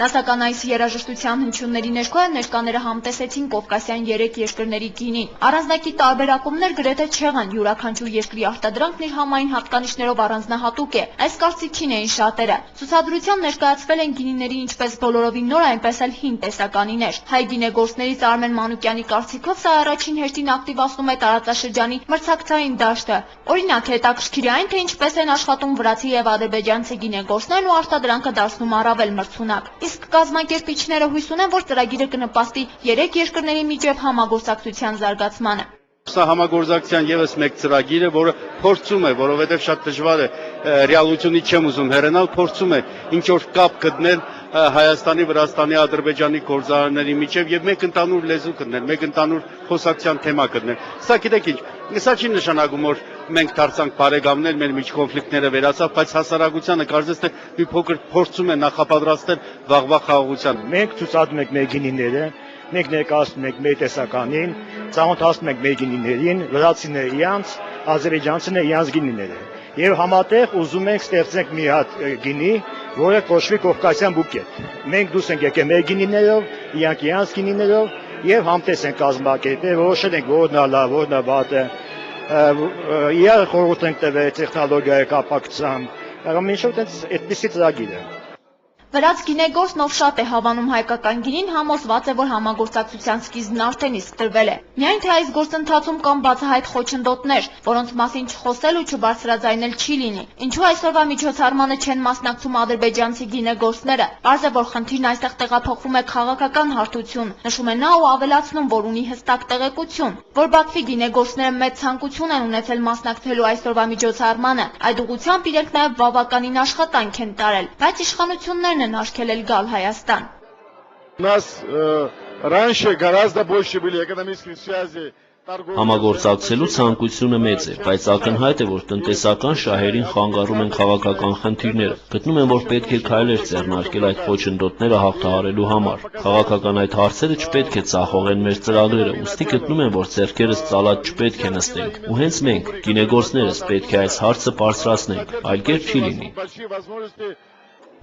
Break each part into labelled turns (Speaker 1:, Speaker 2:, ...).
Speaker 1: Դասականայից երաժշտության հնչյունների ներքո ներկաները համտեսեցին Կովկասյան 3 երկրների գինին։ Առանձնակի տարբերակումներ գրեթե չեղան, յուրաքանչյուր երկրի արտադրանքն իր համային հատկանիշներով առանձնահատուկ է։ Այս կարծիքին էին շատերը։ Ցուցադրության ներկայացվել են գինիների ինչպես բոլորովին նոր, այնպես էլ հին տեսականիներ։ Հայ գինեգործներից Արմեն Մանուկյանի կարծիքով սա առաջին հերթին ակտիվացնում է տարածաշրջանի մրցակցային դաշտը։ Օրինակ, հետաքրքիր է այն, թե ինչպես են աշխատում վրացի եւ ադրբեջանցի գինեգործներն ու արտադրանքը դարձնում առավել մրցունակ։ Իսկ կազմակերպիչները հույս ունեն, որ ծրագիրը կնպաստի 3 երկրների միջև համագործակցության զարգացմանը։
Speaker 2: Սա համագործակցության եւս մեկ ծրագիր է, որը փորձում է, որովհետեւ շատ դժվար է ռեալությունից չեմ ուզում հեռանալ, փորձում է ինչ որ կապ գտնել Հայաստանի, Վրաստանի, Ադրբեջանի գործարանների միջև եւ մեկ ընդհանուր լեզու գտնել, մեկ ընդհանուր խոսակցության թեմա գտնել։ Սա գիտեք ինչ, սա չի նշանակում, որ մենք դարձանք բարեկամներ, մեր միջ կոնֆլիկտները վերացավ, բայց հասարակությանը կարծես թե մի փոքր փորձում է նախապատրաստել վաղվա խաղաղության։
Speaker 3: Մենք ցուցադրում ենք մեր գինիները, մենք ներկայացնում ենք մեր տեսականին, ծանոթացնում ենք մեր գինիներին, վրացիները իրանց, ադրբեջանցիները իրանց գինիները։ Եվ համատեղ ուզում ենք ստեղծենք մի հատ գինի, որը կոչվի Կովկասյան բուկետ։ Մենք դուրս ենք եկել մեր գինիներով, իրանք իրանց գինիներով եւ համտես ենք կազմակերպել, որոշել ենք որն է լավ, որն է վատը, իրար խորհուրդ ենք տվել տեխնոլոգիայի կապակցությամբ, ամենշոտ այդպիսի ծրագիր է։
Speaker 1: Վրաց գինեգործն ով շատ է հավանում հայկական գինին, համոզված է, որ համագործակցության սկիզբն արդեն իսկ տրվել է։ Միայն թե այս գործընթացում կան բացահայտ խոչընդոտներ, որոնց մասին չխոսել ու չբարձրաձայնել չի լինի։ Ինչու այսօրվա միջոցառմանը չեն մասնակցում ադրբեջանցի գինեգործները։ Պարզ է, որ խնդիրն այստեղ տեղափոխվում է քաղաքական հարթություն, նշում է նա ու ավելացնում, որ ունի հստակ տեղեկություն, որ Բաքվի գինեգործները մեծ ցանկություն են ունեցել մասնակցելու այսօրվա միջոցառմանը։ Այդ ուղղությամբ իրենք նաև բավականին աշխատանք են տարել, բայց իշխանություններն են արգելել գալ Հայաստան։
Speaker 4: У нас раньше гораздо больше были экономические связи.
Speaker 5: Համագործակցելու ցանկությունը մեծ է, բայց ակնհայտ է, որ տնտեսական շահերին խանգարում են քաղաքական խնդիրները։ Գտնում եմ, որ պետք է քայլեր ձեռնարկել այդ խոչընդոտները հաղթահարելու համար։ Քաղաքական այդ հարցերը չպետք է ծախողեն մեր ծրագրերը, ուստի գտնում եմ, որ ձեռքերս ծալած չպետք է նստենք։ Ու հենց մենք, գինեգործներս, պետք է այս հարցը բարձրացնենք, այլ կերպ չի լինի։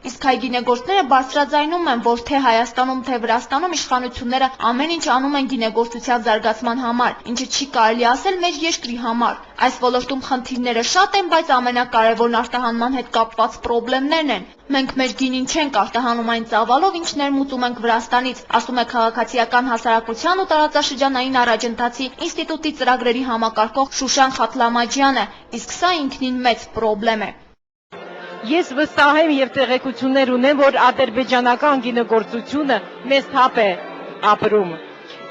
Speaker 1: Իսկ հայ գինեգործները բարձրաձայնում են, որ թե Հայաստանում, թե Վրաստանում իշխանությունները ամեն ինչ անում են գինեգործության զարգացման համար, ինչը չի կարելի ասել մեր երկրի համար։ Այս ոլորտում խնդիրները շատ են, բայց ամենակարևորն արտահանման հետ կապված խնդիրներն են։ Մենք մեր գինին չենք արտահանում այն ծավալով, ինչ ներմուծում ենք Վրաստանից, ասում է Քաղաքացիական հասարակության ու տարածաշրջանային առաջընթացի ինստիտուտի ծրագրերի համակարգող Շուշան Խաթլամաջյանը, իսկ սա ինքնին մեծ խնդիր է։
Speaker 6: Ես վստահ եմ եւ տեղեկություններ ունեմ, որ ադրբեջանական գինեգործությունը մեծ թափ է ապրում։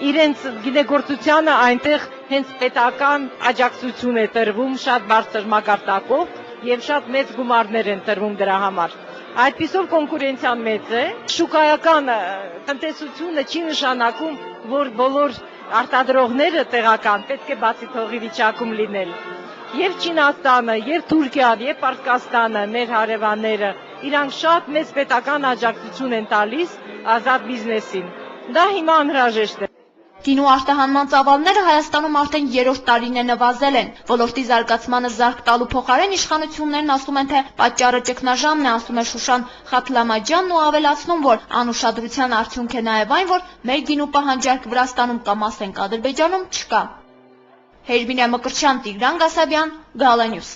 Speaker 6: Իրենց գինեգործությանը այնտեղ հենց պետական աջակցություն է տրվում շատ բարձր մակարդակով եւ շատ մեծ գումարներ են տրվում դրա համար։ Այդպիսով կոնկուրենցիան մեծ է։ Շուկայական տնտեսությունը չի նշանակում, որ բոլոր արտադրողները տեղական պետք է բացի թողի վիճակում լինել։ Եվ Չինաստանը, եւ Թուրքիան, եւ Պարսկաստանը, մեր հարևանները, իրանք շատ մեծ պետական աջակցություն են տալիս ազատ բիզնեսին։ Դա հիմա անհրաժեշտ է։
Speaker 1: Գինու արտահանման ծավալները Հայաստանում արդեն 3-րդ տարին է նվազել են։ Ոլորտի զարգացմանը զարկ տալու փոխարեն իշխանություններն ասում են, թե պատճառը ճգնաժամն է, ասում է Շուշան Խաթլամաջյանն ու ավելացնում, որ անուշադրության արդյունք է նաև այն, որ մեր գինու պահանջարկ Վրաստանում կամ ասենք Ադրբեջանում չկա։ Հերմինե Մկրտչյան, Տիգրան Գասաբյան, Գալա Նյուս։